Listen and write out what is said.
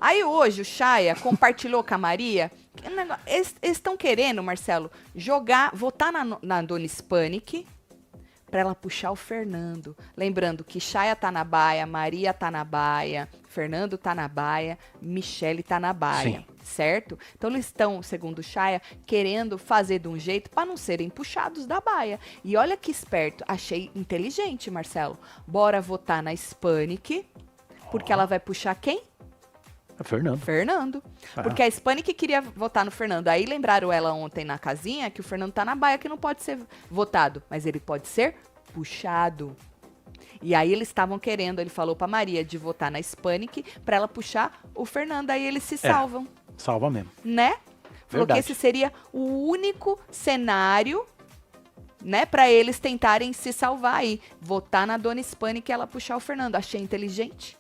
Aí hoje o Chaya compartilhou com a Maria. Eles estão querendo, Marcelo, votar na Dona Hispanic para ela puxar o Fernando. Lembrando que Chaya tá na baia, Maria tá na baia, Fernando tá na baia, Michele tá na baia. Sim. Certo? Então eles estão, segundo o Chaya, querendo fazer de um jeito para não serem puxados da baia. E olha que esperto, achei inteligente, Marcelo. Bora votar na Hispanic, porque ela vai puxar quem? Fernando. Porque a Hispanic queria votar no Fernando. Aí lembraram ela ontem na casinha que o Fernando tá na baia, que não pode ser votado, mas ele pode ser puxado. E aí eles estavam querendo, ele falou pra Maria de votar na Hispanic pra ela puxar o Fernando. Aí eles se salvam. Salva mesmo. Né? Falou que esse seria o único cenário, né, pra eles tentarem se salvar aí. Votar na Dona Hispanic e ela puxar o Fernando. Achei inteligente.